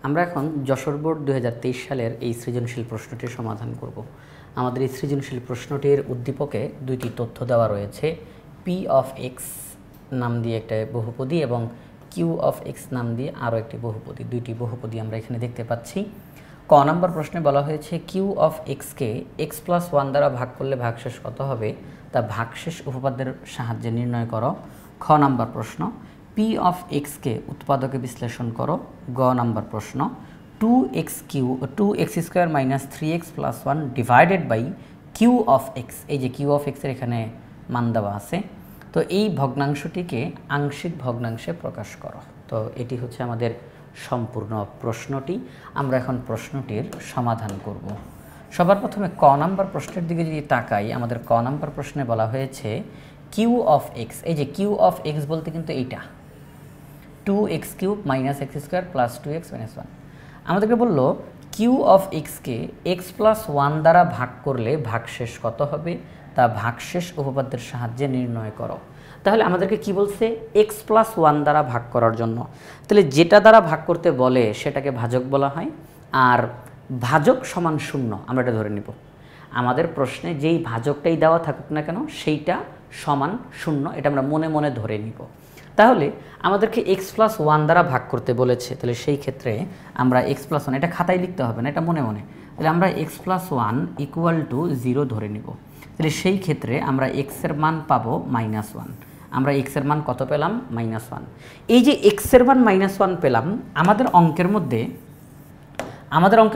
আমরা এখন যশোর বোর্ড 2023 সালের এই সৃজনশীল প্রশ্নটির সমাধান করব। আমাদের এই সৃজনশীল প্রশ্নটির উদ্দীপকে দুইটি তথ্য দেওয়া রয়েছে, পি অফ এক্স নাম দিয়ে একটা বহুপদী এবং কিউ অফ এক্স নাম দিয়ে আরও একটি বহুপদী। দুইটি বহুপদী আমরা এখানে দেখতে পাচ্ছি। ক নম্বর প্রশ্নে বলা হয়েছে কিউ অফ এক্সকে এক্স প্লাস ওয়ান দ্বারা ভাগ করলে ভাগশেষ কত হবে তা ভাগশেষ উপপাদ্যের সাহায্যে নির্ণয় করো। খ নম্বর প্রশ্ন পি অফ এক্সকে উৎপাদকে বিশ্লেষণ করো। গ নম্বর প্রশ্ন 2x square minus 3x plus 1 divided by q of x, এই যে কিউ অফ এক্সের এখানে মান দেওয়া আছে, তো এই ভগ্নাংশটিকে আংশিক ভগ্নাংশে প্রকাশ করো। তো এটি হচ্ছে আমাদের সম্পূর্ণ প্রশ্নটি। আমরা এখন প্রশ্নটির সমাধান করব। সবার প্রথমে ক নম্বর প্রশ্নের দিকে যদি তাকাই, আমাদের ক নম্বর প্রশ্নে বলা হয়েছে কিউ অফ এক্স, এই যে কিউ অফ এক্স বলতে কিন্তু এইটা 2x cube minus x square plus 2x minus 1। আমাদেরকে বলল কিউ অফ এক্সকে এক্স প্লাস 1 দ্বারা ভাগ করলে ভাগশেষ কত হবে তা ভাগশেষ উপপাদ্যের সাহায্যে নির্ণয় করো। তাহলে আমাদেরকে কি বলছে, এক্স প্লাস 1 দ্বারা ভাগ করার জন্য। তাহলে যেটা দ্বারা ভাগ করতে বলে সেটাকে ভাজক বলা হয়, আর ভাজক সমান 0 আমরা এটা ধরে নিব। আমাদের প্রশ্নে যেই ভাজকটাই দেওয়া থাকুক না কেন সেইটা সমান 0, এটা আমরা মনে মনে ধরে নিব। তাহলে আমাদেরকে এক্স প্লাস 1 দ্বারা ভাগ করতে বলেছে, তাহলে সেই ক্ষেত্রে আমরা এক্স প্লাস 1, এটা খাতায় লিখতে হবে না, এটা মনে মনে, তাহলে আমরা এক্স প্লাস 1 ইকুয়াল টু 0 ধরে নিব। তাহলে সেই ক্ষেত্রে আমরা এক্সের মান পাবো -1। আমরা এক্সের মান কত পেলাম? -1। এই যে এক্সের মান -1 পেলাম, আমাদের অঙ্কের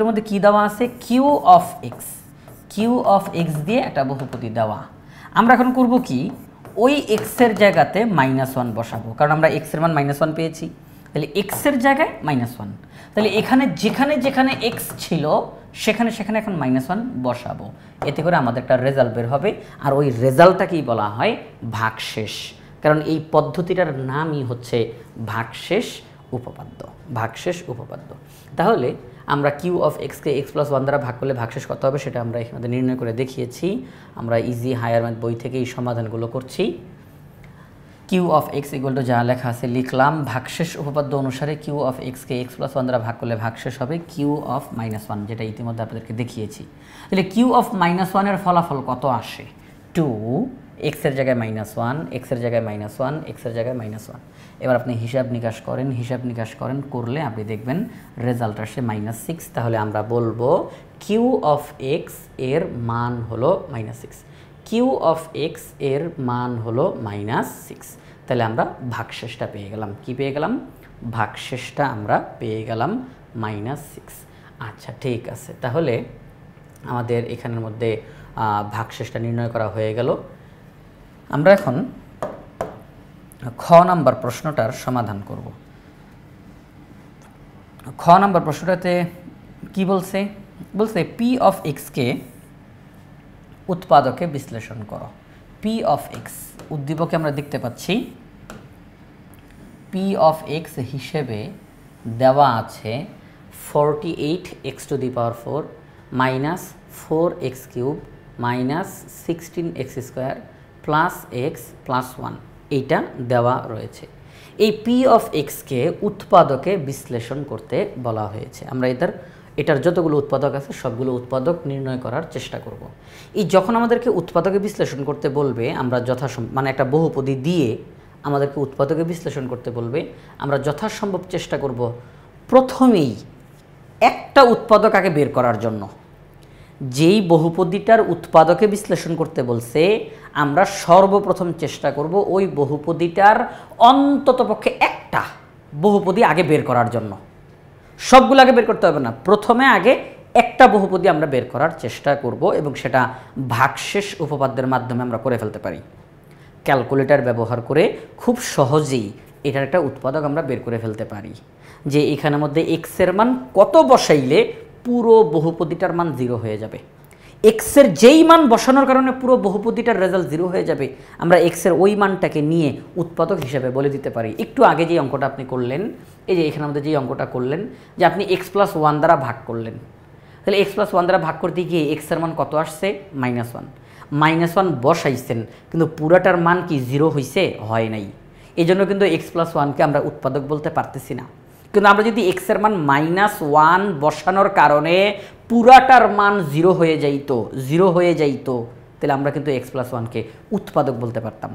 মধ্যে কি দেওয়া আছে? Q of x. Q of x দিয়ে একটা বহুপদী দেওয়া। আমরা এখন করব কি, ওই এক্সের জায়গাতে -1 বসাবো, কারণ আমরা এক্সের মান -1 পেয়েছি। তাহলে এক্সের জায়গায় -1, তাহলে এখানে যেখানে যেখানে এক্স ছিল সেখানে সেখানে এখন -1 বসাবো। এতে করে আমাদের একটা রেজাল্ট বের হবে, আর ওই রেজাল্টটাকেই বলা হয় ভাগশেষ, কারণ এই পদ্ধতিটার নামই হচ্ছে ভাগশেষ উপপাদ্য। ভাগশেষ উপপাদ্য। তাহলে আমরা কিউ অফ এক্সকে এক্স প্লাস 1 দ্বারা ভাগ করলে ভাগশেষ কত হবে সেটা আমরা এখানে নির্ণয় করে দেখিয়েছি। আমরা ইজি হায়ার ম্যাথ বই থেকে এই সমাধানগুলো করছি। Q of x equal to যা লেখা আছে লিখলাম। ভাগশেষ উপপাদ্য অনুসারে কিউ অফ এক্সকে এক্স প্লাস 1 দ্বারা ভাগ করলে ভাগশেষ হবে কিউ অফ -1, যেটা ইতিমধ্যে আপনাদেরকে দেখিয়েছি। তাহলে কিউ অফ -1 এর ফলাফল কত আসে? 2, এক্সের জায়গায় -1, এক্সের জায়গায় -1, এক্সের জায়গায় -1। এবার আপনি হিসাব নিকাশ করেন, করলে আপনি দেখবেন রেজাল্ট আসে -6। তাহলে আমরা বলবো কিউ অফ এক্স এর মান হলো -6। কিউ অফ এক্স এর মান হলো -6। তাহলে আমরা ভাগশেষটা পেয়ে গেলাম। কি পেয়ে গেলাম? ভাগশেষটা আমরা পেয়ে গেলাম -6। আচ্ছা, ঠিক আছে। তাহলে আমাদের এখানের মধ্যে ভাগশেষটা নির্ণয় করা হয়ে গেল। আমরা এখন খ নাম্বার প্রশ্নটার সমাধান করব। খ নাম্বার প্রশ্নটাতে কি বলছে? পি অফ এক্সকে উৎপাদকে বিশ্লেষণ করো। পি অফ এক্স উদ্দীপকে আমরা দেখতে পাচ্ছি পি অফ এক্স হিসেবে দেওয়া আছে 48x⁴ minus 4x cube minus 16x square plus x plus 1, এইটা দেওয়া রয়েছে। এই পি অফ এক্সকে উৎপাদকে বিশ্লেষণ করতে বলা হয়েছে। আমরা এটার যতগুলো উৎপাদক আছে সবগুলো উৎপাদক নির্ণয় করার চেষ্টা করব। এই যখন আমাদেরকে উৎপাদকে বিশ্লেষণ করতে বলবে, আমরা মানে একটা বহুপদী দিয়ে আমাদেরকে উৎপাদকে বিশ্লেষণ করতে বলবে, আমরা যথাসম্ভব চেষ্টা করব প্রথমেই একটা উৎপাদক আগে বের করার জন্য। যেই বহুপদীটার উৎপাদকে বিশ্লেষণ করতে বলছে, আমরা সর্বপ্রথম চেষ্টা করব ওই বহুপদীটার অন্ততপক্ষে একটা বহুপদী আগে বের করার জন্য। সবগুলো আগে বের করতে হবে না, প্রথমে আগে একটা বহুপদী আমরা বের করার চেষ্টা করব, এবং সেটা ভাগশেষ উপপাদ্যের মাধ্যমে আমরা করে ফেলতে পারি। ক্যালকুলেটর ব্যবহার করে খুব সহজেই এটার একটা উৎপাদক আমরা বের করে ফেলতে পারি, যে এখানের মধ্যে এক্সের মান কত বসাইলে পুরো বহুপদীটার মান 0 হয়ে যাবে। এক্সের যেই মান বসানোর কারণে পুরো বহুপদীটার রেজাল্ট 0 হয়ে যাবে, আমরা এক্সের ওই মানটাকে নিয়ে উৎপাদক হিসেবে বলে দিতে পারি। একটু আগে যে অঙ্কটা আপনি করলেন, এই যে এখানে আমাদের যে অঙ্কটা করলেন, যে আপনি x প্লাস 1 দ্বারা ভাগ করলেন, তাহলে x প্লাস 1 দ্বারা ভাগ করতে গিয়ে এক্সের মান কত আসছে? -1। -1 বসাইছেন, কিন্তু পুরাটার মান কি 0 হয়েছে? হয় নাই। এই জন্য কিন্তু x প্লাস 1কে আমরা উৎপাদক বলতে পারতেছি না। কিন্তু আমরা যদি x এর মান -1 বসানোর কারণে পুরাটার মান 0 হয়ে যাইতো তাহলে আমরা কিন্তু x + 1 কে উৎপাদক বলতে পারতাম।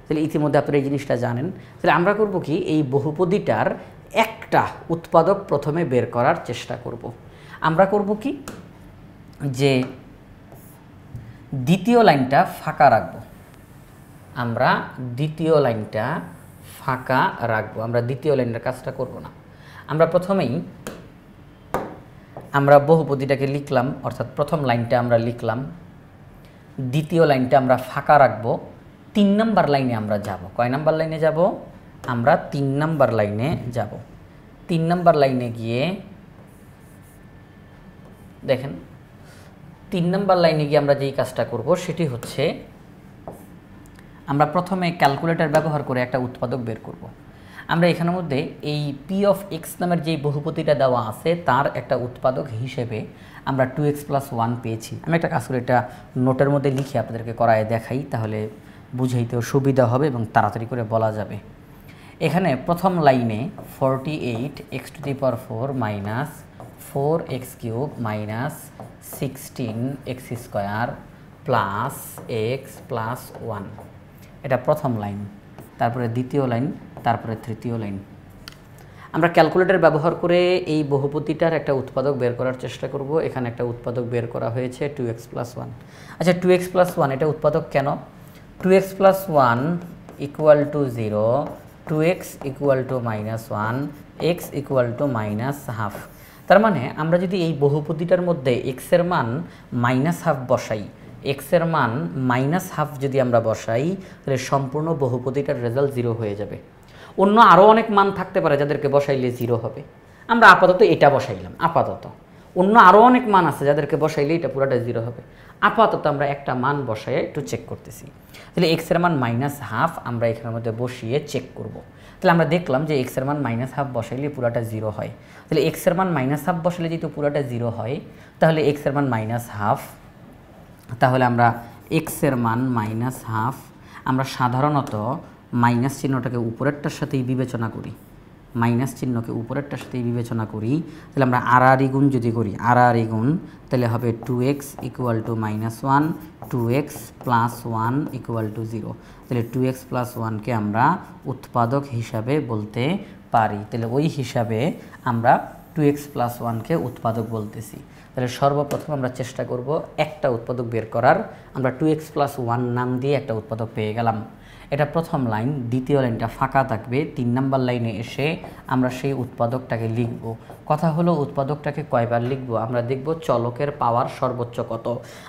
তাহলে ইতিমধ্যে আপনারা এই জিনিসটা জানেন। তাহলে আমরা করব কি, এই বহুপদীটার একটা উৎপাদক প্রথমে বের করার চেষ্টা করব। আমরা করব কি, যে দ্বিতীয় লাইনটা ফাঁকা রাখবো। আমরা দ্বিতীয় লাইনের কাজটা করব না। আমরা প্রথমেই আমরা বহুপদীটাকে লিখলাম, অর্থাৎ প্রথম লাইনটা আমরা লিখলাম, দ্বিতীয় লাইনটা আমরা ফাঁকা রাখবো। 3 নম্বর লাইনে আমরা যাব। কয় নম্বর লাইনে যাব? আমরা 3 নম্বর লাইনে যাব। 3 নম্বর লাইনে গিয়ে দেখেন, 3 নম্বর লাইনে গিয়ে আমরা যেই কাজটা করব সেটি হচ্ছে, আমরা প্রথমে ক্যালকুলেটর ব্যবহার করে একটা উৎপাদক বের করব। আমরা এখানের মধ্যে এই p(x) নামের যেই বহুপদীটা দেওয়া আছে তার একটা উৎপাদক হিসেবে আমরা 2x + 1 পেয়েছি। আমি একটা কাজ করে এটা নোটের মধ্যে লিখে আপনাদেরকে করায় দেখাই, তাহলে বুঝাইতেও সুবিধা হবে এবং তাড়াতাড়ি করে বলা যাবে। এখানে প্রথম লাইনে 48x⁴ - 4x³ - 16x² + x + 1, এটা প্রথম লাইন। তারপরে দ্বিতীয় লাইন, তারপরে তৃতীয় লাইন। আমরা ক্যালকুলেটর ব্যবহার করে এই বহুপদীটার একটা উৎপাদক বের করার চেষ্টা করব। এখানে একটা উৎপাদক বের করা হয়েছে 2x + 1। আচ্ছা, 2x + 1 এটা উৎপাদক কেন? 2x + 1 = 0, 2x = -1, x = -½ তার মানে আমরা যদি এই বহুপদীটার মধ্যে x এর মান -½ বসাই, x এর মান -½ যদি আমরা বসাই, তাহলে সম্পূর্ণ বহুপদীটার রেজাল্ট 0 হয়ে যাবে। অন্য আরও অনেক মান থাকতে পারে যাদেরকে বসাইলে 0 হবে। আমরা আপাতত এটা বসাইলাম। অন্য আরও অনেক মান আছে যাদেরকে বসাইলে এটা পুরোটা 0 হবে। আপাতত আমরা একটা মান বসাই একটু চেক করতেছি। তাহলে x এর মান -½ আমরা এখানের মধ্যে বসিয়ে চেক করব। তাহলে আমরা দেখলাম যে x এর মান -½ বসাইলে পুরোটা 0 হয়। তাহলে x এর মান -½ বসাইলে যেহেতু পুরোটা 0 হয়, তাহলে x এর মান -½ তাহলে আমরা x এর মান -½ আমরা সাধারণত মাইনাস চিহ্নটাকে উপরেরটার সাথেই বিবেচনা করি। তাহলে আমরা আড়াআড়ি গুণ যদি করি, তাহলে হবে 2x = -1, 2x + 1 = 0। তাহলে 2x + 1 কে আমরা উৎপাদক হিসাবে বলতে পারি। তাহলে ওই হিসাবে আমরা 2x + 1 কে উৎপাদক বলতেছি। তাহলে সর্বপ্রথম আমরা চেষ্টা করব একটা উৎপাদক বের করার। আমরা 2x + 1 নাম দিয়ে একটা উৎপাদক পেয়ে গেলাম। এটা প্রথম লাইন। দ্বিতীয় লাইনটা ফাঁকা থাকবে। 3 নম্বর লাইনে এসে আমরা সেই উৎপাদকটাকে লিখব। কথা হলো উৎপাদকটাকে কয়বার লিখব? আমরা দেখব চলকের পাওয়ার সর্বোচ্চ কত।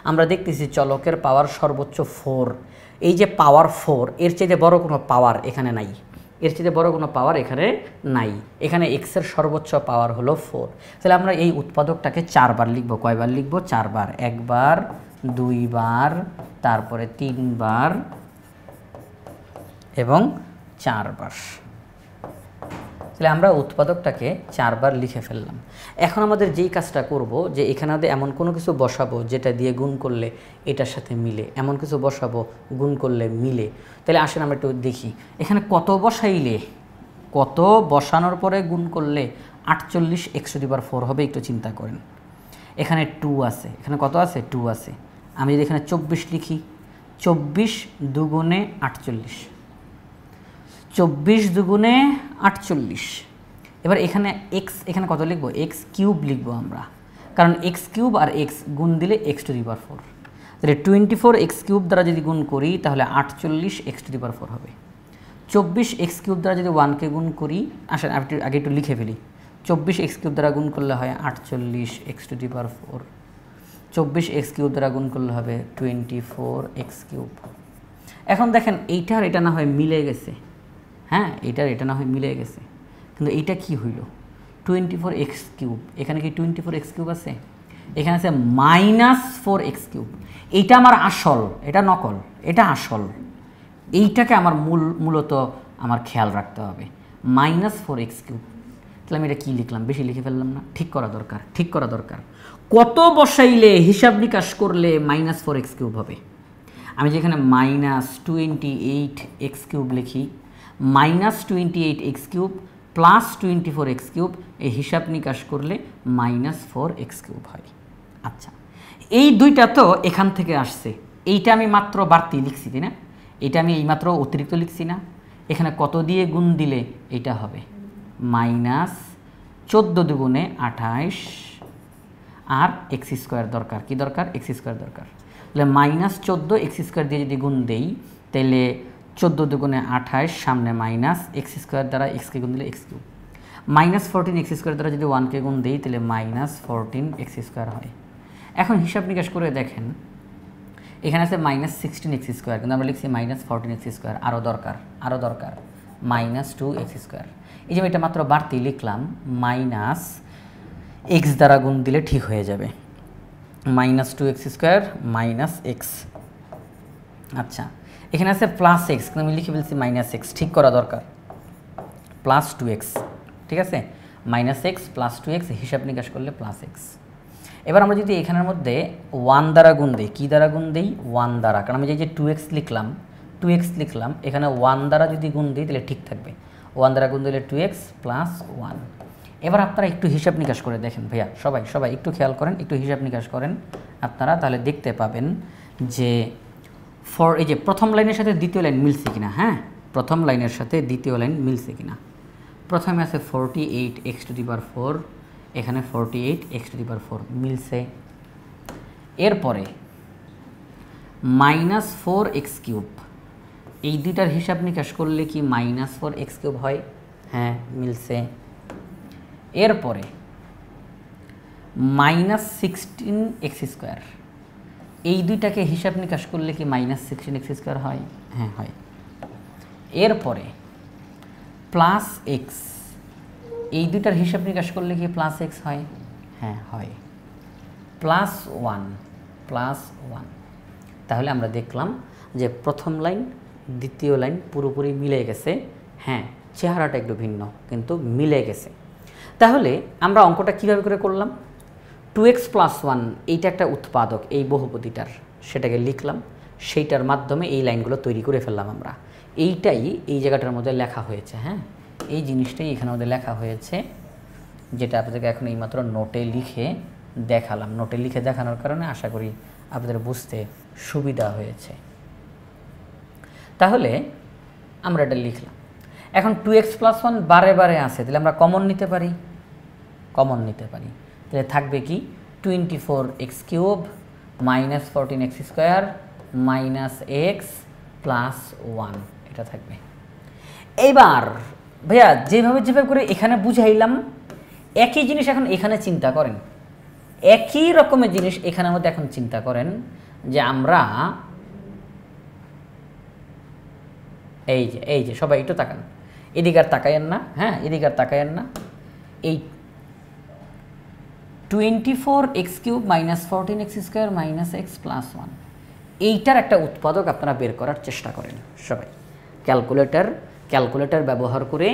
আমরা দেখতেছি চলকের পাওয়ার সর্বোচ্চ 4। এই যে পাওয়ার 4, এর চাইতে বড় কোনো পাওয়ার এখানে নাই। এখানে x এর সর্বোচ্চ পাওয়ার হলো 4। তাহলে আমরা এই উৎপাদকটাকে 4 বার লিখব। কয়বার লিখব? 4 বার। 1 বার, 2 বার, তারপরে 3 বার এবং 4 বার। তাহলে আমরা উৎপাদকটাকে 4 বার লিখে ফেললাম। এখন আমাদের যেই কাজটা করব, যে এখানে এমন কোনো কিছু বসাবো যেটা দিয়ে গুণ করলে এটার সাথে মিলে, এমন কিছু বসাবো গুণ করলে মিলে। তাহলে আসেন আমরা একটু দেখি এখানে কত বসানোর পরে গুণ করলে 48x⁴ হবে। একটু চিন্তা করেন, এখানে 2 আছে, এখানে কত আছে? 2 আছে। আমি যদি এখানে 24 লিখি, 24 দুগুণে 48, 24 দুগুণে 48। এবার এখানে x, এখানে কত লিখবো? x³ লিখবো আমরা, কারণ x³ আর x গুণ দিলে x⁴। তাহলে 24x³ দ্বারা যদি গুণ করি তাহলে 48x⁴ হবে। 24x³ দ্বারা যদি 1কে গুণ করি, আসেন আগে একটু লিখে ফেলি। 24x³ দ্বারা গুণ করলে হয় 48x⁴। 24x³ দ্বারা গুণ করলে হবে 24x³। এখন দেখেন এইটার এটা না হয় মিলে গেছে। হ্যাঁ, এইটার এটা না হয় মিলে গেছে, কিন্তু এইটা কি হইল? 24x³। এখানে কি 24x³ আছে? এখানে আছে -4x³। এইটা আমার আসল, এটা নকল, এটা আসল। এইটাকে আমার মূলত আমার খেয়াল রাখতে হবে। -4x³। তাহলে আমি এটা কী লিখলাম? বেশি লিখে ফেললাম না? ঠিক করা দরকার। কত বসাইলে হিসাব নিকাশ করলে -4x³ হবে? আমি যেখানে -28x³ লিখি, -28x³ প্লাস 24x³ এই হিসাব নিকাশ করলে -4x³ হয়। আচ্ছা, এই দুইটা তো এখান থেকে আসছে, এইটা আমি মাত্র বাড়তি লিখছি তাই না, এটা আমি এইমাত্র অতিরিক্ত লিখছি না। এখানে কত দিয়ে গুণ দিলে এটা হবে -14 দুগুণে 28 আর x² দরকার, কি দরকার, x² দরকার। তাহলে -14 x² দিয়ে যদি গুণ দেই তাহলে 14 দুগুণে 28, সামনে মাইনাস, x² দ্বারা x-কে গুণ দিলে x³ -14 x² দ্বারা যদি 1-কে গুণ দেই তাহলে -14 x² হয়। এখন হিসাব নিকাশ করে দেখেন, এখানে আছে -16 x², কিন্তু আমরা লিখছি -14 x², আরও দরকার -2 x²। এই যে এটা মাত্র বাড়তি লিখলাম, x দ্বারা গুণ দিলে ঠিক হয়ে যাবে, -2 x² -x। আচ্ছা, এখানে আছে +x, কিন্তু আমি লিখে ফেলছি -x, ঠিক করা দরকার, +2x, ঠিক আছে, -x + 2x হিসাব নিকাশ করলে +x। এবার আমরা যদি এখানের মধ্যে 1 দ্বারা গুণ দিই, কী দ্বারা গুণ দিই, 1 দ্বারা, কারণ আমি যে 2x লিখলাম এখানে 1 দ্বারা যদি গুণ দিই তাহলে ঠিক থাকবে, 1 দ্বারা গুণ দিলে 2x + 1। এবার আপনারা একটু হিসাব নিকাশ করে দেখেন ভাইয়া, সবাই একটু খেয়াল করেন, একটু হিসাব নিকাশ করেন আপনারা, তাহলে দেখতে পাবেন যে এই যে প্রথম লাইনের সাথে দ্বিতীয় লাইন মিলছে কিনা। হ্যাঁ, প্রথম লাইনের সাথে দ্বিতীয় লাইন মিলছে কিনা। প্রথমে আছে 48x⁴, এখানে 48x⁴ মিলছে। এরপরে -4x³, এই দুইটার হিসাব নিকাশ করলে কি -4x³ হয়, হ্যাঁ মিলছে। এরপরে -16x², এই দুইটাকে হিসাব নিকাশ করলে কি -16x² হয়, হ্যাঁ হয়। এরপরে +x, এই দুইটার হিসাব নিকাশ করলে কি +x হয়, হ্যাঁ হয়। +1, তাহলে আমরা দেখলাম যে প্রথম লাইন দ্বিতীয় লাইন পুরোপুরি মিলে গেছে। হ্যাঁ, চেহারাটা একটু ভিন্ন কিন্তু মিলে গেছে। তাহলে আমরা অঙ্কটা কিভাবে করে করলাম, 2x + 1 এইটা একটা উৎপাদক এই বহুপদীটার, সেটাকে লিখলাম, সেইটার মাধ্যমে এই লাইনগুলো তৈরি করে ফেললাম আমরা। এইটাই এই জায়গাটার মধ্যে লেখা হয়েছে। হ্যাঁ, এই জিনিসটাই এখানের মধ্যে লেখা হয়েছে, যেটা আপনাদেরকে এখন এইমাত্র নোটে লিখে দেখালাম। নোটে লিখে দেখানোর কারণে আশা করি আপনাদের বুঝতে সুবিধা হয়েছে। তাহলে আমরা এটা লিখলাম। এখন 2x + 1 বারে বারে আছে, তাহলে আমরা কমন নিতে পারি, তাহলে থাকবে কি 24x³ -14x² -x + 1, এটা থাকবে। এইবার ভাইয়া যেভাবে করে এখানে বুঝাইলাম একই জিনিস এখন এখানে চিন্তা করেন, একই রকমের জিনিস এখানের মধ্যে এখন চিন্তা করেন যে আমরা এই যে সবাই একটু তাকান, এদিকে আর তাকায়েন না, হ্যাঁ এদিকে আর তাকায়েন না, এই 24x³ -14x² -x + 1 এইটার একটা উৎপাদক আপনারা বের করার চেষ্টা করেন সবাই। ক্যালকুলেটর ব্যবহার করে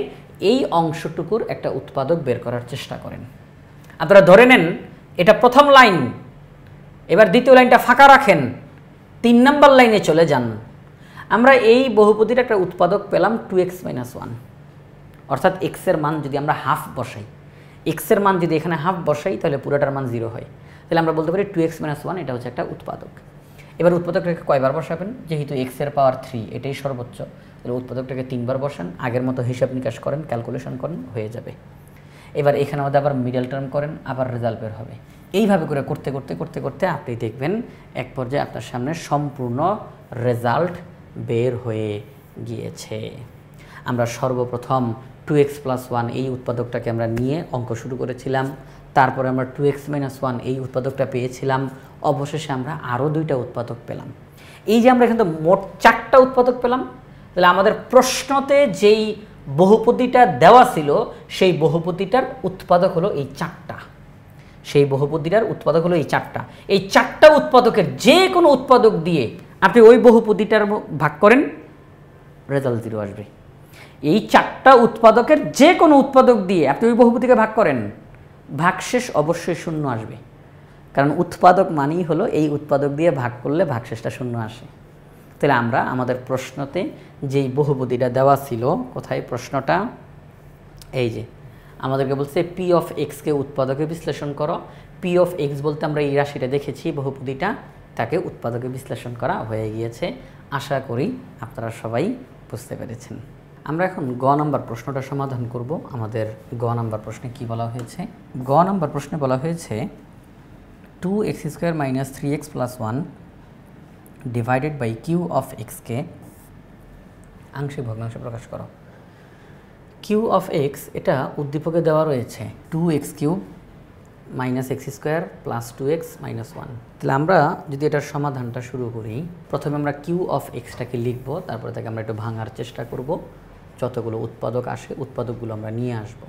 এই অংশটুকুর একটা উৎপাদক বের করার চেষ্টা করেন। আপনারা ধরে নেন এটা প্রথম লাইন, এবার দ্বিতীয় লাইনটা ফাঁকা রাখেন, 3 নম্বর লাইনে চলে যান। আমরা এই বহুপদীর একটা উৎপাদক পেলাম 2x - 1, অর্থাৎ x এর মান যদি আমরা হাফ বসাই, x এর মান যদি এখানে হাফ বসাই তাহলে পুরোটার মান 0 হয়। তাহলে আমরা বলতে পারি 2x - 1 এটা হচ্ছে একটা উৎপাদক। এবার উৎপাদকটাকে কয়বার বসাবেন, যেহেতু x এর পাওয়ার 3 এটাই সর্বোচ্চ, তাহলে উৎপাদকটাকে 3 বার বসান, আগের মতো হিসাব নিকাশ করেন, ক্যালকুলেশন করেন, হয়ে যাবে। এবার এখানে আমাদের আবার মিডল টার্ম করেন, আবার রেজাল্ট বের হবে। এইভাবে করে করতে করতে আপনি দেখবেন এক পর্যায়ে আপনার সামনে সম্পূর্ণ রেজাল্ট বের হয়ে গিয়েছে। আমরা সর্বপ্রথম 2x + 1 এই উৎপাদকটাকে আমরা নিয়ে অঙ্ক শুরু করেছিলাম, তারপরে আমরা 2x - 1 এই উৎপাদকটা পেয়েছিলাম, অবশেষে আমরা আরও 2টা উৎপাদক পেলাম। এই যে আমরা এখানে মোট 4টা উৎপাদক পেলাম, তাহলে আমাদের প্রশ্নতে যেই বহুপদীটা দেওয়া ছিল সেই বহুপদীটার উৎপাদক হলো এই 4টা, এই 4টা উৎপাদকের যে কোনো উৎপাদক দিয়ে আপনি ওই বহুপদীটার ভাগ করেন, রেজাল্ট 0 আসবে। এই 4টা উৎপাদকের যে কোনো উৎপাদক দিয়ে আপনি ওই বহুপদীকে ভাগ করেন, ভাগশেষ অবশ্যই 0 আসবে, কারণ উৎপাদক মানেই হলো এই উৎপাদক দিয়ে ভাগ করলে ভাগশেষটা 0 আসে। তাহলে আমরা আমাদের প্রশ্নতে যেই বহুপদীটা দেওয়া ছিল, কোথায় প্রশ্নটা, এই যে আমাদেরকে বলছে পি অফ এক্সকে উৎপাদকে বিশ্লেষণ করো। পি অফ এক্স বলতে আমরা এই রাশিটা দেখেছি বহুপদীটা, তাকে উৎপাদকে বিশ্লেষণ করা হয়ে গিয়েছে। আশা করি আপনারা সবাই বুঝতে পেরেছেন। আমরা এখন গ নাম্বার প্রশ্নটা সমাধান করব। আমাদের গ নাম্বার প্রশ্নে কি বলা হয়েছে? গ নাম্বার প্রশ্নে বলা হয়েছে 2x² - 3x + 1 divided by q of এক্সকে আংশিক ভগ্নাংশে প্রকাশ করো। কিউ অফ এক্স এটা উদ্দীপকে দেওয়া রয়েছে 2x³ - x² + 2x - 1। তাহলে আমরা যদি এটার সমাধানটা শুরু করি, প্রথমে আমরা কিউ অফ এক্সটাকে লিখব, তারপরে তাকে আমরা একটু ভাঙার চেষ্টা করব। যতগুলো উৎপাদক আসে উৎপাদকগুলো আমরা নিয়ে আসব।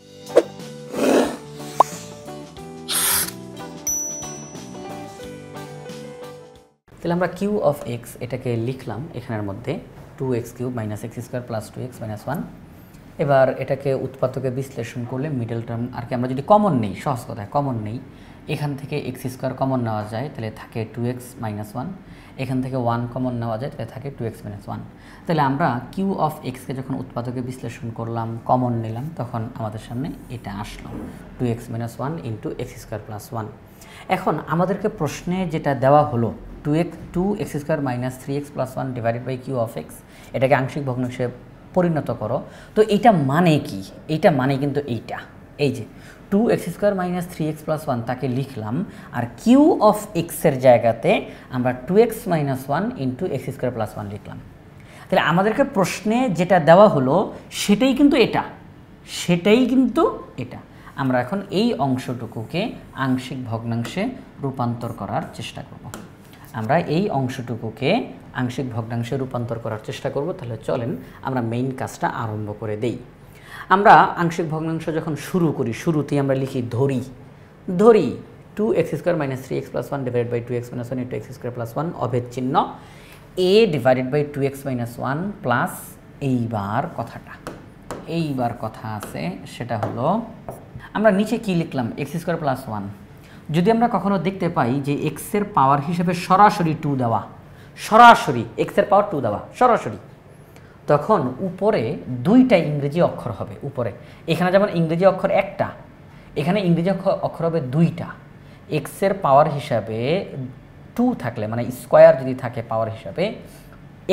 তাহলে আমরা কিউ অফ এক্স এটাকে লিখলাম এখানের মধ্যে 2x³ - x² + 2x - 1। এবার এটাকে উৎপাদকে বিশ্লেষণ করলে মিডল টার্ম আর কি আমরা যদি কমন নেই, সহজ কথায় কমন নেই, এখান থেকে x² কমন নেওয়া যায়, তাহলে থাকে 2x - 1। এখান থেকে 1 কমন নেওয়া যায়, তাহলে থাকে 2x - 1। তাহলে আমরা কিউ অফ এক্সকে যখন উৎপাদকে বিশ্লেষণ করলাম, কমন নিলাম, তখন আমাদের সামনে এটা আসলো 2x - 1 × x² + 1। এখন আমাদেরকে প্রশ্নে যেটা দেওয়া হলো 2x² - 3x + 1 divided by q of x, এটাকে আংশিক ভগ্নাংশে পরিণত করো। তো এইটা মানে কি? এইটা মানে কিন্তু এইটা, এই যে 2x² - 3x + 1 তাকে লিখলাম, আর কিউ অফ এক্সের জায়গাতে আমরা 2x - 1 × x² + 1 লিখলাম। তাহলে আমাদেরকে প্রশ্নে যেটা দেওয়া হলো সেটাই কিন্তু এটা, সেটাই কিন্তু এটা। আমরা এখন এই অংশটুকুকে আংশিক ভগ্নাংশে রূপান্তর করার চেষ্টা করব। আমরা এই অংশটুকুকে আংশিক ভগ্নাংশে রূপান্তর করার চেষ্টা করব। তাহলে চলেন আমরা মেইন কাজটা আরম্ভ করে দেই। আমরা আংশিক ভগ্নাংশ যখন শুরু করি, শুরুতেই আমরা লিখি ধরি 2x² - 3x + 1 divided by 2x - 1 × x² + 1 অভেদ চিহ্ন a divided by 2x - 1 plus এইবার কথা আছে, সেটা হলো আমরা নিচে কি লিখলাম x² + 1। যদি আমরা কখনো দেখতে পাই যে x এর পাওয়ার হিসেবে সরাসরি 2 দেওয়া, সরাসরি x এর পাওয়ার 2 দেওয়া সরাসরি, তখন উপরে দুইটা ইংরেজি অক্ষর হবে। উপরে এখানে যেমন ইংরেজি অক্ষর একটা, এখানে ইংরেজি অক্ষর হবে দুইটা। x এর পাওয়ার হিসাবে 2 থাকলে, মানে স্কোয়ার যদি থাকে পাওয়ার হিসাবে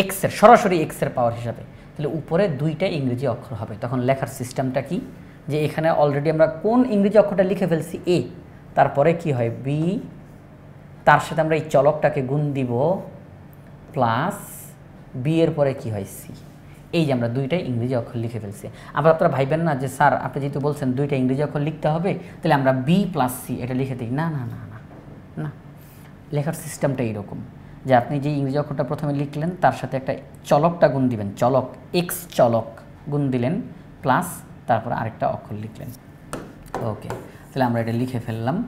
x এর, সরাসরি x এর পাওয়ার হিসাবে, তাহলে উপরে দুইটা ইংরেজি অক্ষর হবে। তখন লেখার সিস্টেমটা কি, যে এখানে অলরেডি আমরা কোন ইংরেজি অক্ষরটা লিখে ফেলছি a, তারপরে কি হয় b, তার সাথে আমরা এই চলকটাকে গুণ দিব প্লাস b এর পরে কি হয় c। এই যে আমরা দুইটাই ইংরেজি অক্ষর লিখে ফেলছি। আবার আপনারা ভাইবেন না যে স্যার আপনি যেহেতু বলছেন দুইটা ইংরেজি অক্ষর লিখতে হবে, তাহলে আমরা b + c এটা লিখে দিই। না না না না না, লেখার সিস্টেমটা এইরকম যে আপনি যে ইংরেজি অক্ষরটা প্রথমে লিখলেন তার সাথে একটা চলকটা গুণ দিবেন, চলক x চলক গুণ দিলেন, প্লাস তারপর আরেকটা অক্ষর লিখলেন। ওকে, তাহলে আমরা এটা লিখে ফেললাম।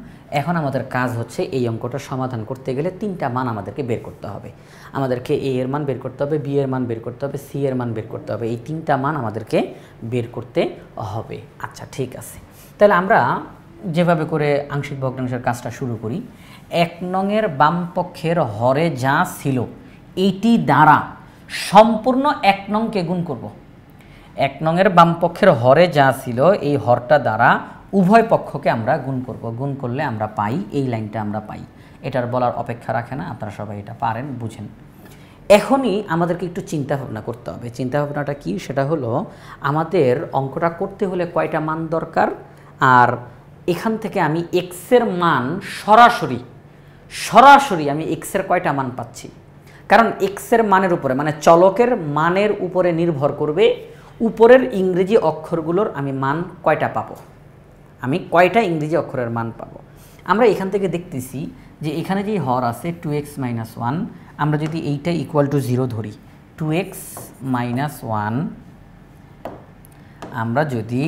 এখন আমাদের কাজ হচ্ছে এই অঙ্কটা সমাধান করতে গেলে তিনটা মান আমাদেরকে বের করতে হবে। আমাদেরকে a এর মান বের করতে হবে, b এর মান বের করতে হবে, c এর মান বের করতে হবে। এই তিনটা মান আমাদেরকে বের করতে হবে। আচ্ছা ঠিক আছে, তাহলে আমরা যেভাবে করে আংশিক ভগ্নাংশের কাজটা শুরু করি, 1 নংয়ের বাম পক্ষের হরে যা ছিল এইটি দ্বারা সম্পূর্ণ 1 নংকে গুণ করব। 1 নংয়ের বাম পক্ষের হরে যা ছিল এই হরটা দ্বারা উভয় পক্ষকে আমরা গুণ করব। গুণ করলে আমরা পাই, এই লাইনটা আমরা পাই। এটার বলার অপেক্ষা রাখে না, আপনারা সবাই এটা পারেন, বুঝেন। এখনই আমাদেরকে একটু চিন্তা ভাবনা করতে হবে। চিন্তা ভাবনাটা কি, সেটা হলো আমাদের অঙ্কটা করতে হলে কয়টা মান দরকার, আর এখান থেকে আমি x এর মান সরাসরি আমি x এর কয়টা মান পাচ্ছি। কারণ x এর মানের উপরে, মানে চলকের মানের উপরে নির্ভর করবে উপরের ইংরেজি অক্ষরগুলোর আমি মান কয়টা পাবো, আমি কয়টা ইংরেজি অক্ষরের মান পাবো। আমরা এখান থেকে দেখতেছি যে এখানে যে হর আছে 2x - 1, আমরা যদি এইটা = 0 ধরি, 2x - 1, আমরা যদি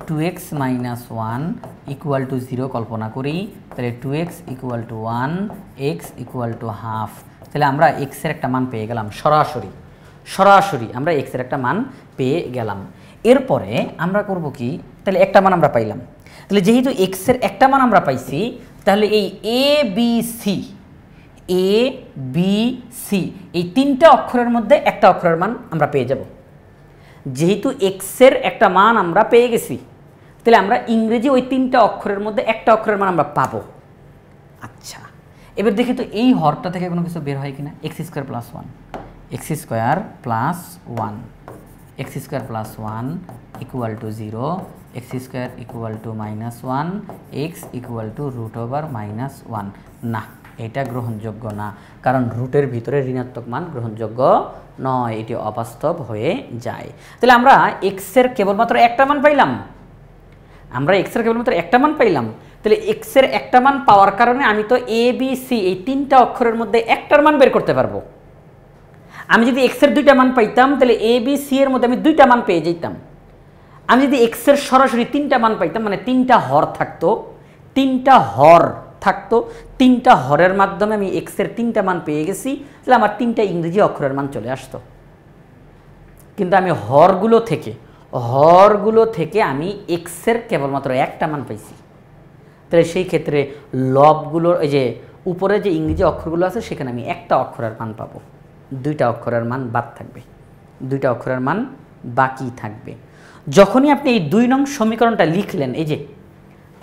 2x - 1 = 0 কল্পনা করি, তাহলে 2x = 1, x = হাফ। তাহলে আমরা x এর একটা মান পেয়ে গেলাম, সরাসরি আমরা x এর একটা মান পেয়ে গেলাম। এরপরে আমরা করব কি, তাহলে একটা মান আমরা পাইলাম। তাহলে যেহেতু x এর একটা মান আমরা পাইছি, তাহলে এই a b c এই তিনটা অক্ষরের মধ্যে একটা অক্ষরের মান আমরা পেয়ে যাব। যেহেতু x এর একটা মান আমরা পেয়ে গেছি, তাহলে আমরা ইংরেজি ওই 3টা অক্ষরের মধ্যে একটা অক্ষরের মান আমরা পাবো। আচ্ছা, এবার দেখি তো এই হরটা থেকে কোনো কিছু বের হয় কিনা। X square plus one, x square plus one, x square plus one equal to 0, x square equal to -1, x equal two √/-1। না, এটা গ্রহণযোগ্য না, কারণ রুটের ভিতরে ঋণাত্মক মান গ্রহণযোগ্য নয়, এটি অবাস্তব হয়ে যায়। তাহলে আমরা এক্সের কেবলমাত্র একটা মান পাইলাম, তাহলে এক্সের একটা মান পাওয়ার কারণে আমি তো এ বি সি এই 3টা অক্ষরের মধ্যে একটার মান বের করতে পারবো। আমি যদি এক্সের 2টা মান পাইতাম তাহলে এ বি সি এর মধ্যে আমি 2টা মান পেয়ে যেতাম। আমি যদি এক্সের সরাসরি 3টা মান পাইতাম, মানে 3টা হর থাকতো, 3টা হরের মাধ্যমে আমি এক্সের 3টা মান পেয়ে গেছি, তাহলে আমার 3টা ইংরেজি অক্ষরের মান চলে আসতো। কিন্তু আমি হরগুলো থেকে আমি এক্সের কেবলমাত্র একটা মান পাইছি। তাহলে সেই ক্ষেত্রে লবগুলোর এই যে উপরে যে ইংরেজি অক্ষরগুলো আছে সেখানে আমি একটা অক্ষরের মান পাবো, 2টা অক্ষরের মান বাদ থাকবে, 2টা অক্ষরের মান বাকি থাকবে। যখনই আপনি এই 2 নং সমীকরণটা লিখলেন, এই যে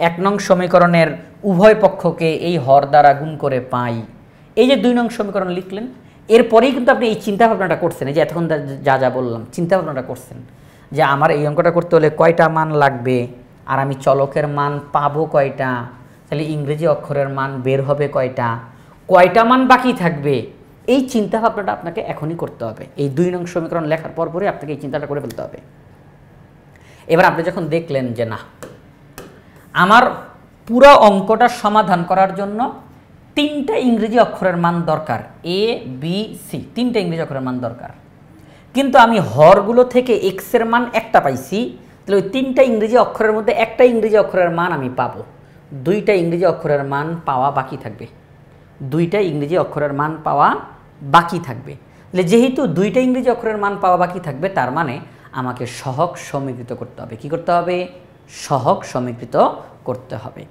1 নং সমীকরণের উভয় পক্ষকে এই হর দ্বারা গুণ করে পাই, এই যে 2 নং সমীকরণ লিখলেন, এরপরেই কিন্তু আপনি এই চিন্তা ভাবনাটা করছেন, এই যে এতক্ষণ যা বললাম চিন্তা ভাবনাটা করছেন যে আমার এই অঙ্কটা করতে হলে কয়টা মান লাগবে, আর আমি চলকের মান পাবো কয়টা, তাহলে ইংরেজি অক্ষরের মান বের হবে কয়টা মান বাকি থাকবে। এই চিন্তা ভাবনাটা আপনাকে এখনই করতে হবে। এই 2 নং সমীকরণ লেখার পরপরই আপনাকে এই চিন্তাটা করে ফেলতে হবে। এবার আপনি যখন দেখলেন যে না, আমার পুরো অঙ্কটা সমাধান করার জন্য 3টা ইংরেজি অক্ষরের মান দরকার, এ বি সি, 3টা ইংরেজি অক্ষরের মান দরকার, কিন্তু আমি হরগুলো থেকে এক্সের মান একটা পাইছি, তাহলে ওই 3টা ইংরেজি অক্ষরের মধ্যে একটা ইংরেজি অক্ষরের মান আমি পাবো, 2টা ইংরেজি অক্ষরের মান পাওয়া বাকি থাকবে, 2টা ইংরেজি অক্ষরের মান পাওয়া বাকি থাকবে। তাহলে যেহেতু 2টা ইংরেজি অক্ষরের মান পাওয়া বাকি থাকবে, তার মানে আমাকে সহগ সমীকৃত করতে হবে। কি করতে হবে? সহগ সমীকৃত করতে হবে।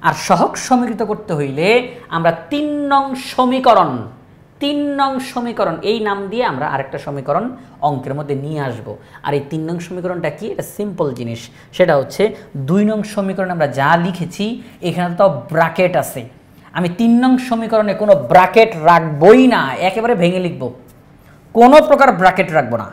আর সহগ সমীকৃত করতে হইলে আমরা 3 নং সমীকরণ এই নাম দিয়ে আমরা আরেকটা সমীকরণ অঙ্কের মধ্যে নিয়ে আসব। আর এই 3 নং সমীকরণটা কি? এটা সিম্পল জিনিস, সেটা হচ্ছে 2 নং সমীকরণে আমরা যা লিখেছি এখানে তো ব্র্যাকেট আছে, আমি 3 নং সমীকরণে কোনো ব্র্যাকেট রাখবই না, একেবারে ভেঙে লিখব, কোনো প্রকার ব্র্যাকেট রাখবো না।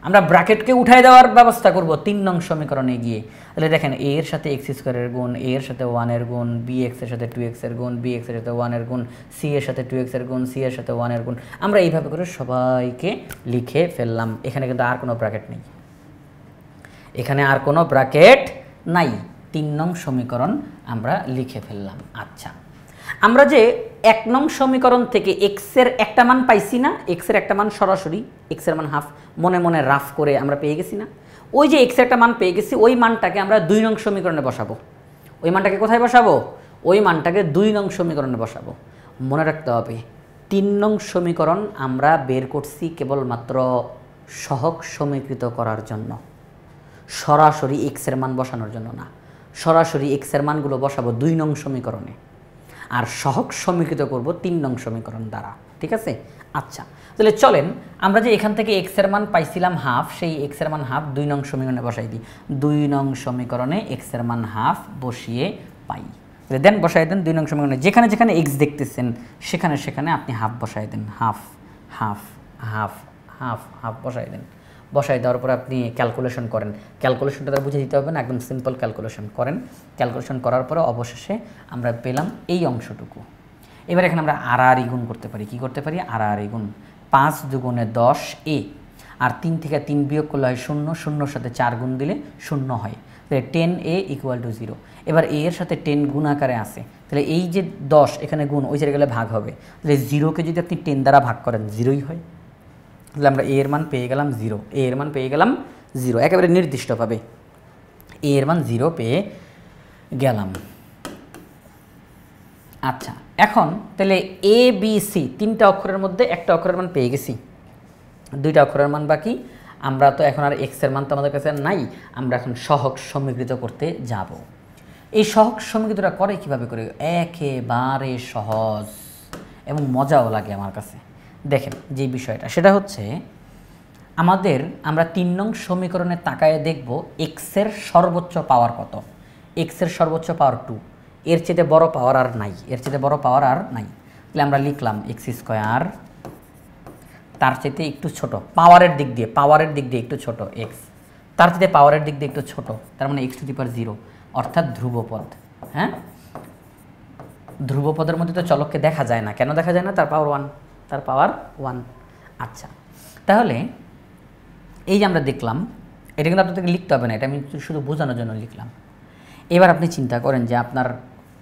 আমরা ব্র্যাকেটকে উঠাই দেওয়ার ব্যবস্থা করব 3 নং সমীকরণে গিয়ে। তাহলে দেখেন, এ এর সাথে এক্স স্কোয়ারের গুণ, এ এর সাথে 1 এর গুণ, বি এক্স এর সাথে 2x এর গুণ, বি এক্স এর সাথে 1 এর গুণ, সি এর সাথে 2x এর গুণ, সি এর সাথে 1 এর গুণ, আমরা এইভাবে করে সবাইকে লিখে ফেললাম। এখানে কিন্তু আর কোনো ব্র্যাকেট নেই, এখানে আর কোনো ব্র্যাকেট নাই, 3 নং সমীকরণ আমরা লিখে ফেললাম। আচ্ছা, আমরা যে 1 নং সমীকরণ থেকে এক্সের একটা মান পাইছি না, এক্সের একটা মান সরাসরি এক্সের মান হাফ মনে মনে রাফ করে আমরা পেয়ে গেছি না, ওই যে এক্সের একটা মান পেয়ে গেছি, ওই মানটাকে আমরা 2 নং সমীকরণে বসাবো। ওই মানটাকে কোথায় বসাবো? ওই মানটাকে 2 নং সমীকরণে বসাবো। মনে রাখতে হবে, 3 নং সমীকরণ আমরা বের করছি কেবলমাত্র সহগ সমীকৃত করার জন্য, সরাসরি এক্সের মান বসানোর জন্য না। সরাসরি এক্সের মানগুলো বসাবো 2 নং সমীকরণে, আর সহগ সমীকৃত করব 3 নং সমীকরণ দ্বারা। ঠিক আছে? আচ্ছা, তাহলে চলেন আমরা যে এখান থেকে এক্সের মান পাইছিলাম হাফ, সেই এক্সের মান হাফ 2 নং সমীকরণে বসাই দিই। 2 নং সমীকরণে এক্সের মান হাফ বসিয়ে পাই। তাহলে দেন বসাই দেন 2 নং সমীকরণে যেখানে যেখানে এক্স দেখতেছেন সেখানে সেখানে আপনি হাফ বসাই দেন, half half half half half বসাই দেন। বসাই দেওয়ার পর আপনি ক্যালকুলেশন করেন, ক্যালকুলেশনটা তার বুঝে দিতে হবে না, একদম সিম্পল ক্যালকুলেশন করেন। ক্যালকুলেশন করার পরে অবশেষে আমরা পেলাম এই অংশটুকু। এবার এখানে আমরা আর গুণ করতে পারি। কি করতে পারি? আর গুণ 5 দুগুণে 10 এ, আর 3 থেকে 3 বিয়োগ করলে হয় 0, 0-র সাথে 4 গুণ দিলে 0 হয়, তাহলে 10a = 0। এবার এ এর সাথে 10 গুণ আকারে আসে, তাহলে এই যে 10 এখানে গুণ, ওই জায়গায় গেলে ভাগ হবে, তাহলে 0কে যদি আপনি 10 দ্বারা ভাগ করেন 0ই হয়। তাহলে আমরা এ এর মান পেয়ে গেলাম 0, এ এর মান পেয়ে গেলাম 0, একেবারে নির্দিষ্টভাবে এ এর মান 0 পেয়ে গেলাম। আচ্ছা, এখন তাহলে এ বি সি 3টা অক্ষরের মধ্যে একটা অক্ষরের মান পেয়ে গেছি, 2টা অক্ষরের মান বাকি। আমরা তো এখন আর এক্সের মান তো আমাদের কাছে নাই, আমরা এখন সহগ সমীকৃত করতে যাব। এই সহগ সমীকৃতটা করে কিভাবে করে? একেবারে সহজ এবং মজাও লাগে আমার কাছে। দেখেন যে বিষয়টা, সেটা হচ্ছে আমরা 3 নং সমীকরণে তাকায় দেখব এক্সের সর্বোচ্চ পাওয়ার কত। এক্সের সর্বোচ্চ পাওয়ার 2, এর চেয়ে বড় পাওয়ার আর নাই, এর চেয়ে বড় পাওয়ার আর নাই। তাহলে আমরা লিখলাম এক্স স্কোয়ার, তার চেয়ে একটু ছোট পাওয়ারের দিক দিয়ে একটু ছোট এক্স, তার চেয়ে পাওয়ারের দিক দিয়ে একটু ছোট, তার মানে এক্স টু দি পাওয়ার 0, অর্থাৎ ধ্রুবপদ। হ্যাঁ, ধ্রুবপদের মধ্যে তো চলককে দেখা যায় না, কেন দেখা যায় না? তার পাওয়ার 1, তার পাওয়ার 1। আচ্ছা, তাহলে এই যে আমরা দেখলাম, এটা কিন্তু আপনাদেরকে লিখতে হবে না, এটা আমি শুধু বোঝানোর জন্য লিখলাম। এবার আপনি চিন্তা করেন যে আপনার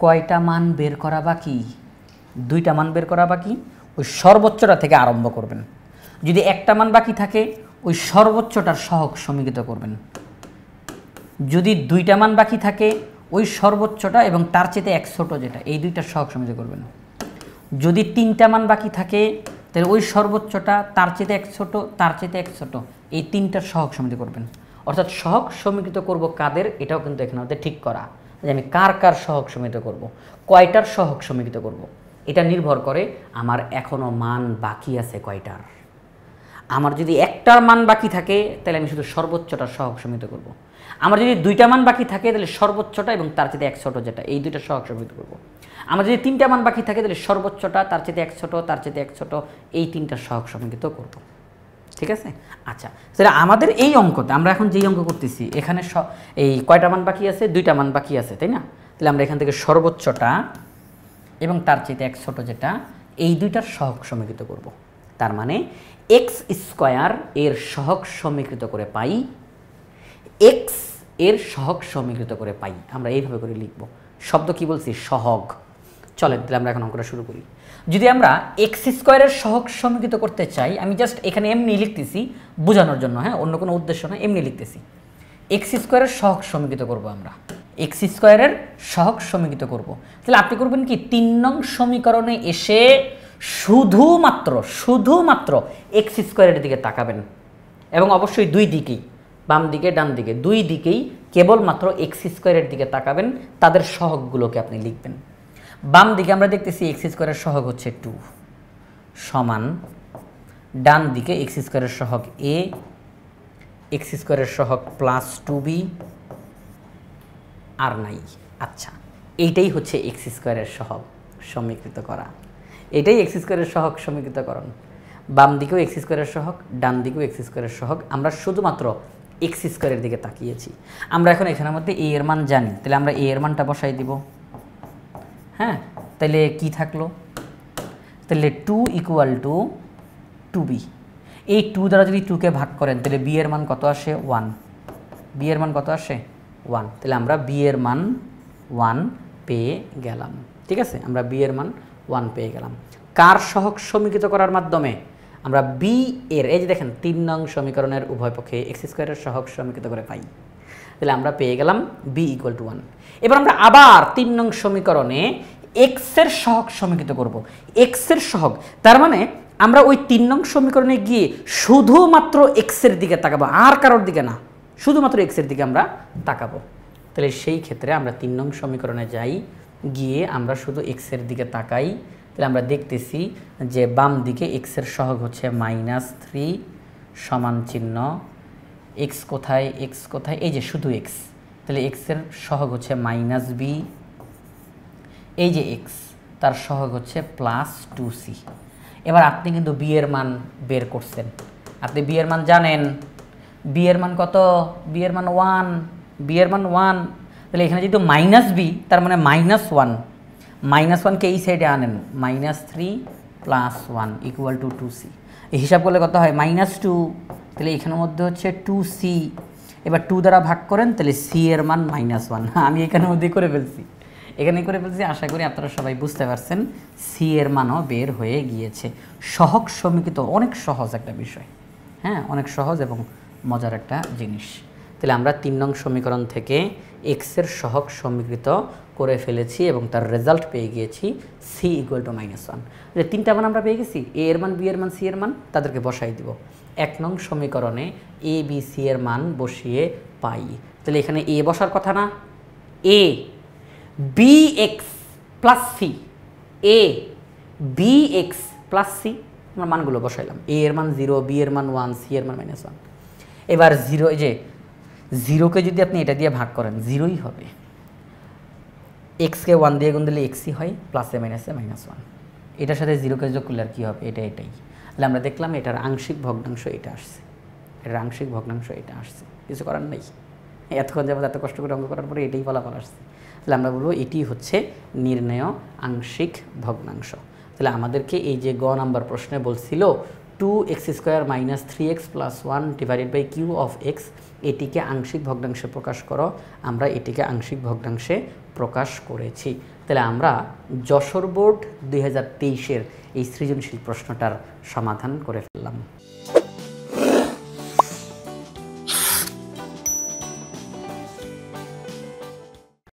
কয়টা মান বের করা বাকি? 2টা মান বের করা বাকি। ওই সর্বোচ্চটা থেকে আরম্ভ করবেন। যদি একটা মান বাকি থাকে ওই সর্বোচ্চটার সহগ সমীকৃত করবেন। যদি 2টা মান বাকি থাকে ওই সর্বোচ্চটা এবং তার চেয়ে এক ছোট যেটা, এই 2টার সহগ সমীকৃত করবেন। যদি 3টা মান বাকি থাকে তাহলে ওই সর্বোচ্চটা, তার চেয়ে এক ছোট, তার চেয়ে এক ছোট, এই 3টার সহগ সমীকৃত করবেন। অর্থাৎ সহগ সমীকৃত করব কাদের, এটাও কিন্তু এখানে আমাদের ঠিক করা, যে আমি কার কার সহগ সমীকৃত করব, কয়টার সহগ সমীকৃত করব। এটা নির্ভর করে আমার এখনও মান বাকি আছে কয়টার। আমার যদি একটার মান বাকি থাকে তাহলে আমি শুধু সর্বোচ্চটার সহগ সমীকৃত করব। আমার যদি 2টা মান বাকি থাকে তাহলে সর্বোচ্চটা এবং তার চেয়ে এক ছোট যেটা, এই 2টার সহগ সমীকৃত করব। আমার যদি 3টা মান বাকি থাকে তাহলে সর্বোচ্চটা, তার চেয়ে এক ছোট, তার চেয়ে এক ছোট, এই 3টার সহগ সমীকৃত করব। ঠিক আছে? আচ্ছা, তাহলে আমাদের এই অঙ্কতে আমরা এখন যেই অঙ্ক করতেছি এখানে এই কয়টা মান বাকি আছে? 2টা মান বাকি আছে, তাই না? তাহলে আমরা এখান থেকে সর্বোচ্চটা এবং তার চেয়ে এক ছোট যেটা, এই 2টার সহগ সমীকৃত করব। তার মানে এক্স স্কোয়ার এর সহগ সমীকৃত করে পাই, এক্স এর সহগ সমীকৃত করে পাই। আমরা এইভাবে করে লিখব। শব্দ কি বলছি? সহগ। চলেন তাহলে আমরা এখন অঙ্কটা শুরু করি। যদি আমরা এক্স স্কোয়ারের সহগ সমীকৃত করতে চাই, আমি জাস্ট এখানে এমনি লিখতেছি বোঝানোর জন্য, হ্যাঁ, অন্য কোনো উদ্দেশ্য না, এমনি লিখতেছি। এক্স স্কোয়ারের সহগ সমীকৃত করব আমরা, এক্স স্কোয়ারের সহগ সমীকৃত করব। তাহলে আপনি করবেন কি, 3 নং সমীকরণে এসে শুধুমাত্র এক্স স্কোয়ারের দিকে তাকাবেন এবং অবশ্যই 2 দিকেই, বাম দিকে ডান দিকে 2 দিকেই কেবলমাত্র এক্স স্কোয়ারের দিকে তাকাবেন, তাদের সহগগুলোকে আপনি লিখবেন। বাম দিকে আমরা দেখতেছি এক্স স্কোয়ারের সহগ হচ্ছে 2 সমান, ডান দিকে এক্স স্কোয়ারের সহগ a, এক্স স্কোয়ারের সহগ প্লাস 2b আর নাই। আচ্ছা, এইটাই হচ্ছে এক্স স্কোয়ারের সহগ সমীকৃত করা, এটাই এক্স স্কোয়ারের সহগ সমীকৃতকরণ। বাম দিকেও এক্স স্কোয়ারের সহগ, ডান দিকেও এক্স স্কোয়ারের সহগ, আমরা শুধুমাত্র এক্স স্কোয়ারের দিকে তাকিয়েছি। আমরা এখন এখানের মধ্যে a এর মান জানি, তাহলে আমরা a এর মানটা বসাই দিব। হ্যাঁ, তাহলে কি থাকলো? তাহলে 2 = 2b। এই 2 দ্বারা যদি 2কে ভাগ করেন তাহলে b এর মান কত আসে? 1। b এর মান কত আসে? 1। তাহলে আমরা b এর মান 1 পেয়ে গেলাম। ঠিক আছে, আমরা b এর মান 1 পেয়ে গেলাম। কার সহগ সমীকৃত করার মাধ্যমে? আমরা b এর, এই যে দেখেন 3 নং সমীকরণের উভয় পক্ষে এক্স স্কোয়ারের সহগ সমীকৃত করে পাই। তাহলে আমরা পেয়ে গেলাম b = 1। এবার আমরা আবার 3 নং সমীকরণে এক্স এর সহগ সমীকৃত করব। এক্স এর সহগ, তার মানে আমরা ওই 3 নং সমীকরণে গিয়ে শুধুমাত্র এক্স এর দিকে তাকাবো, আর কারোর দিকে না, শুধুমাত্র এক্স এর দিকে আমরা তাকাবো। তাহলে সেই ক্ষেত্রে আমরা 3 নং সমীকরণে যাই, গিয়ে আমরা শুধু এক্স এর দিকে তাকাই। তাহলে আমরা দেখতেছি যে বাম দিকে এক্স এর সহগ হচ্ছে -3 সমান চিহ্ন, এক্স কোথায়, এক্স কোথায়, এই যে শুধু এক্স। তাহলে এক্স এর সহগ হচ্ছে -b, এই যে এক্স, তার সহগ হচ্ছে +2c। এবার আপনি কিন্তু b এর মান বের করছেন, আপনি b এর মান জানেন। b এর মান কত? b এর মান 1, b এর মান 1। তাহলে এখানে যেহেতু -b, তার মানে -1, -1কে এই সাইডে আনেন, -3 + 1 = 2c। এই হিসাব করলে কত হয়? -2। তাহলে এখানের মধ্যে হচ্ছে 2c। এবার 2 দ্বারা ভাগ করেন, তাহলে c এর মান -1। আমি এখানের মধ্যে করে ফেলছি, আশা করি আপনারা সবাই বুঝতে পারছেন। c এর মানও বের হয়ে গিয়েছে। সহগ সমীকৃত অনেক সহজ একটা বিষয়, হ্যাঁ, অনেক সহজ এবং মজার একটা জিনিস। তাহলে আমরা 3 নং সমীকরণ থেকে এক্স এর সহগ সমীকৃত করে ফেলেছি এবং তার রেজাল্ট পেয়ে গিয়েছি c = -1। যে 3টা মান আমরা পেয়ে গেছি, a এর মান, b এর মান, c এর মান, তাদেরকে বসাই দিব। 1 নং সমীকরণে a b c এর মান বসিয়ে পাই। তাহলে এখানে a বসার কথা না, a bx + c, a bx + c, আমরা মানগুলো বসাইলাম। a এর মান 0, b এর মান 1, c এর মান -1। এবার 0, এই যে 0কে যদি আপনি এটা দিয়ে ভাগ করেন 0ই হবে। এক্সকে 1 দিয়ে গুণ দিলে এক্সই হয়, প্লাসে মাইনাসে -1, এটার সাথে 0কে যোগ করলে আর কী হবে, এটাই। তাহলে আমরা দেখলাম এটার আংশিক ভগ্নাংশ এটা আসছে, এটার আংশিক ভগ্নাংশ এটা আসছে, কিছু করার নেই। এতক্ষণ যাবত এত কষ্ট করে অঙ্ক করার পরে এটাই ফলাফল আসছে। তাহলে আমরা বলবো এটি হচ্ছে নির্ণেয় আংশিক ভগ্নাংশ। তাহলে আমাদেরকে এই যে গ নাম্বার প্রশ্নে বলছিল 2x² - 3x + 1 / q of x, এটিকে আংশিক ভগ্নাংশে প্রকাশ করো। আমরা এটিকে আংশিক ভগ্নাংশে প্রকাশ করেছি। তাহলে আমরা যশোর বোর্ড 2023-এর এই সৃজনশীল প্রশ্নটার সমাধান করে ফেললাম।